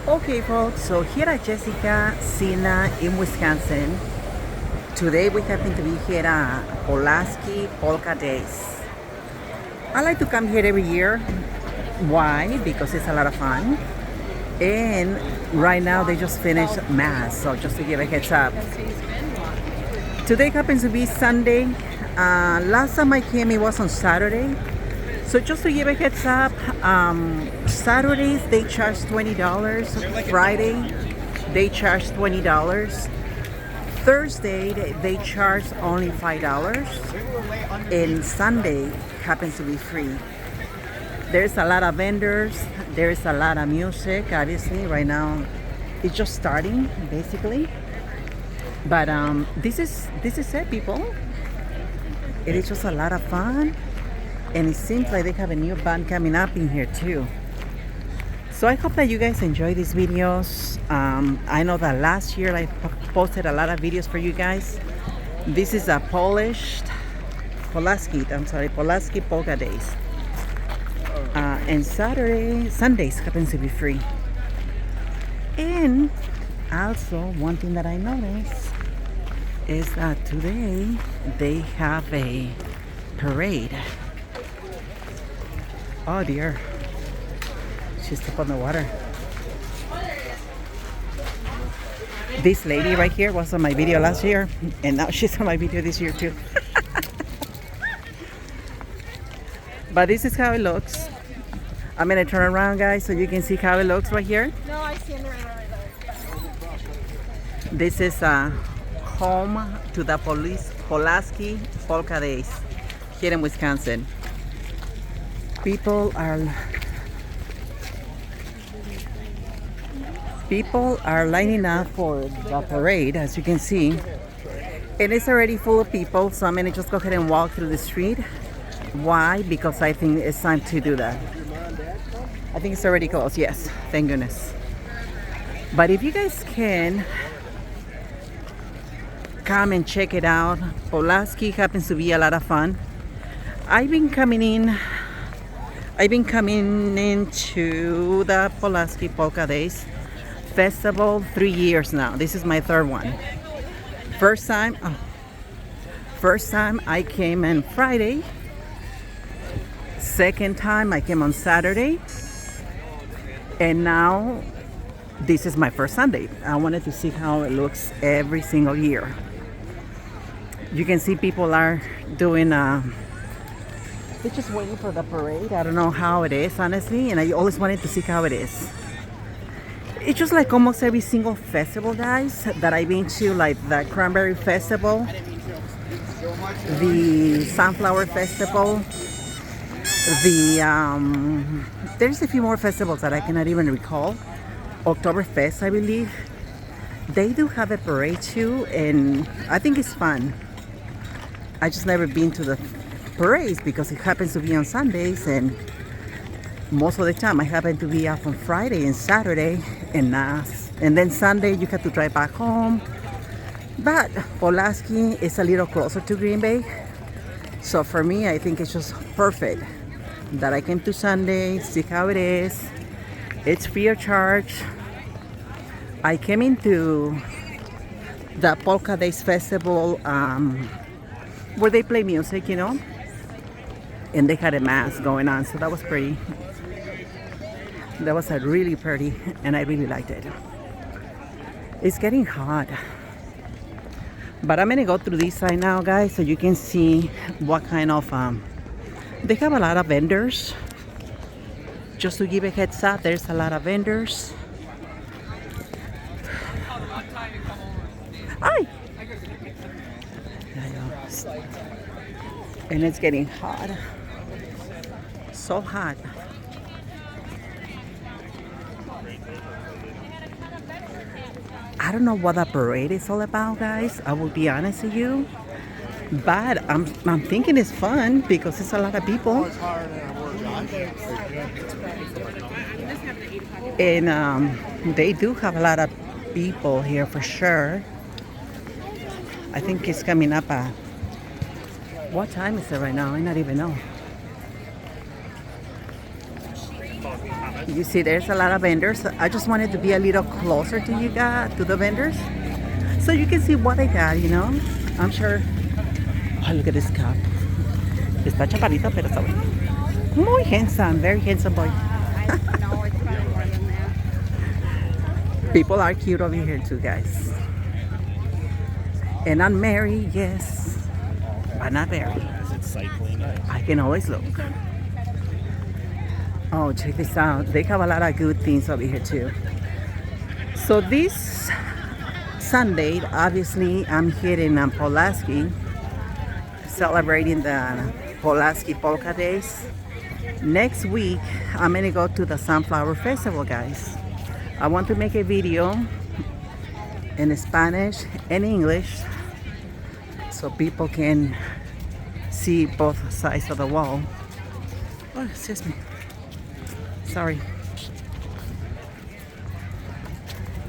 Okay, folks, so here at Jessica, Sinna in Wisconsin. Today we happen to be here at Pulaski Polka Days. I like to come here every year. Why? Because it's a lot of fun. And right now they just finished Mass, so just to give a heads up. Today happens to be Sunday. Last time I came, it was on Saturday. So just to give a heads up, Saturdays they charge $20. Friday they charge $20. Thursday they charge only $5. And Sunday happens to be free. There's a lot of vendors. There's a lot of music. Obviously, right now it's just starting, basically. But this is it, people. It is just a lot of fun. And it seems like they have a new band coming up in here too. So I hope that you guys enjoy these videos. I know that last year I posted a lot of videos for you guys. This is a Pulaski Polka Days. And Sundays happens to be free. And also one thing that I noticed is that today they have a parade. Oh dear, she's up on the water. This lady right here was on my video last year, and now she's on my video this year too. But this is how it looks. I'm gonna turn around, guys, so you can see how it looks right here. No, I see him right there. This is home to the Pulaski Polka Days here in Wisconsin. People are lining up for the parade, as you can see. And it's already full of people, so I'm gonna just go ahead and walk through the street. Why? Because I think it's time to do that. I think it's already closed. Yes, thank goodness. But if you guys can come and check it out, Pulaski happens to be a lot of fun. I've been coming into the Pulaski Polka Days Festival 3 years now. This is my third one. First time I came on Friday. Second time I came on Saturday. And now this is my first Sunday. I wanted to see how it looks every single year. You can see people are doing they're just waiting for the parade. I don't know how it is, honestly, and I always wanted to see how it is. It's just like almost every single festival, guys, that I've been to, like the Cranberry Festival, the Sunflower Festival, there's a few more festivals that I cannot even recall. Oktoberfest, I believe. They do have a parade too, and I think it's fun. I just never been to the parades because it happens to be on Sundays, and most of the time I happen to be off on Friday and Saturday, and then Sunday you have to drive back home. But Pulaski is a little closer to Green Bay, so for me I think it's just perfect that I came to Sunday, see how it is. It's free of charge. I came into the Polka Days Festival where they play music, you know, and they had a mass going on, so that was pretty. That was really pretty, and I really liked it. It's getting hot, but I'm gonna go through this side now, guys, so you can see what kind of they have a lot of vendors. Just to give a heads up, there's a lot of vendors. Hi. And it's getting hot. So hot. I don't know what the parade is all about, guys. I will be honest with you. But I'm thinking it's fun because it's a lot of people. And they do have a lot of people here for sure. I think it's coming up at, what time is it right now? I not even know. You see, there's a lot of vendors. I just wanted to be a little closer to you guys, to the vendors, so you can see what they got, you know. I'm sure. Oh, look at this cup. Está chaparrito, pero está bueno. Muy handsome, very handsome boy. No, it's probably more than that. People are cute over here too, guys. And I'm married, yes, but not married. I can always look. Oh, check this out. They have a lot of good things over here too. So this Sunday, obviously, I'm here in Pulaski, celebrating the Pulaski Polka Days. Next week, I'm gonna go to the Sunflower Festival, guys. I want to make a video in Spanish and English so people can see both sides of the wall. Oh, excuse me. Sorry.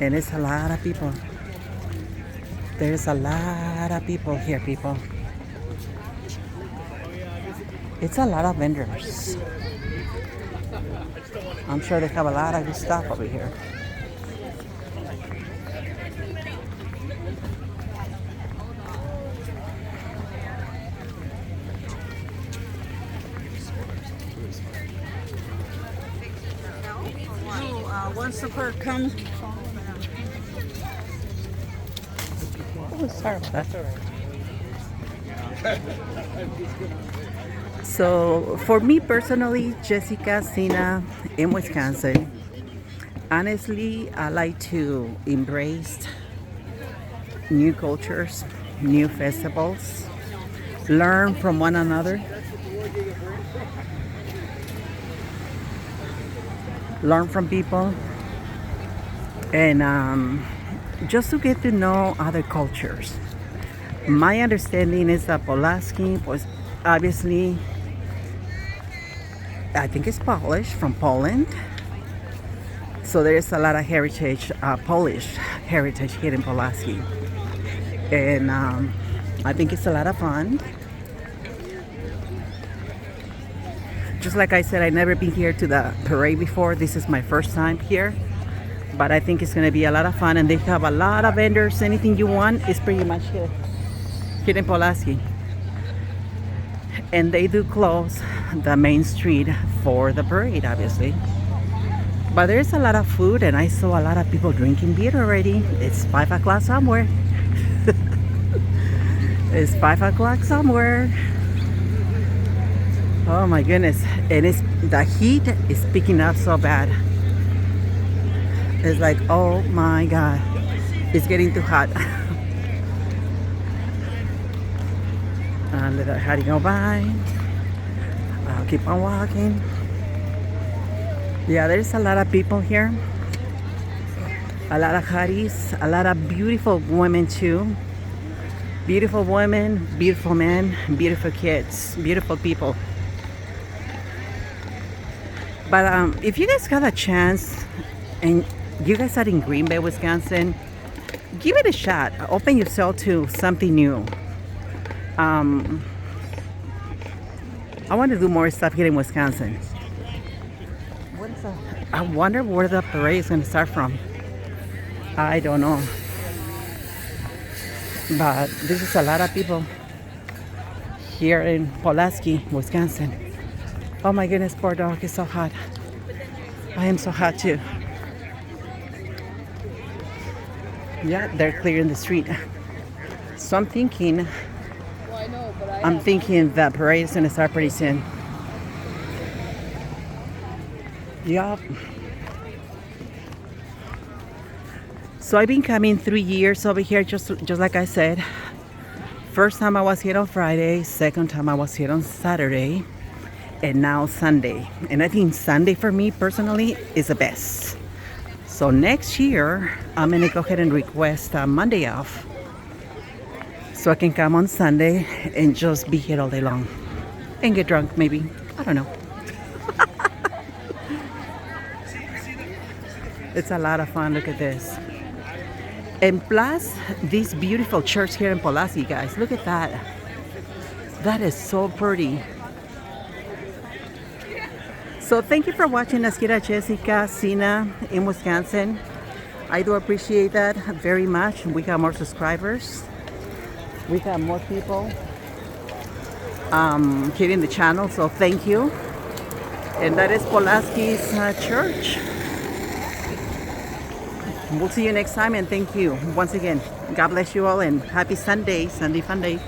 And it's a lot of people. There's a lot of people here, people. It's a lot of vendors. I'm sure they have a lot of good stuff over here. Once the perk comes, Oh, sorry, that's all right. So, for me personally, Jessica, Sinna, in Wisconsin, honestly, I like to embrace new cultures, new festivals, learn from one another, learn from people, and just to get to know other cultures. My understanding is that Pulaski was obviously, I think it's Polish, from Poland. So there's a lot of heritage, Polish heritage here in Pulaski. And I think it's a lot of fun. Just like I said, I've never been here to the parade before. This is my first time here. But I think it's going to be a lot of fun. And they have a lot of vendors. Anything you want is pretty much here in Pulaski. And they do close the main street for the parade, obviously. But there's a lot of food, and I saw a lot of people drinking beer already. It's 5 o'clock somewhere. It's 5 o'clock somewhere. Oh my goodness. And the heat is picking up so bad. It's like, oh my God. It's getting too hot. Let the hottie go by. I'll keep on walking. Yeah, there's a lot of people here. A lot of hotties. A lot of beautiful women too. Beautiful women, beautiful men, beautiful kids, beautiful people. But if you guys got a chance and you guys are in Green Bay, Wisconsin, give it a shot. Open yourself to something new. I want to do more stuff here in Wisconsin. What is that? I wonder where the parade is going to start from. I don't know. But this is a lot of people here in Pulaski, Wisconsin. Oh my goodness, poor dog, it's so hot. I am so hot too. Yeah, they're clearing the street. So I'm thinking the parade is going to start pretty soon. Yeah. So I've been coming 3 years over here, just like I said. First time I was here on Friday, second time I was here on Saturday, and now Sunday. And I think Sunday for me personally is the best. So next year, I'm gonna go ahead and request Monday off, so I can come on Sunday and just be here all day long and get drunk maybe. I don't know. It's a lot of fun. Look at this. And plus, this beautiful church here in Pulaski, guys. Look at that. That is so pretty. So So thank you for watching us here at Jessica, Sinna in Wisconsin. I do appreciate that very much. We got more subscribers. We got more people hitting the channel, so thank you. And that is Pulaski's church. We'll see you next time, and thank you once again. God bless you all, and happy Sunday, Sunday Fun Day.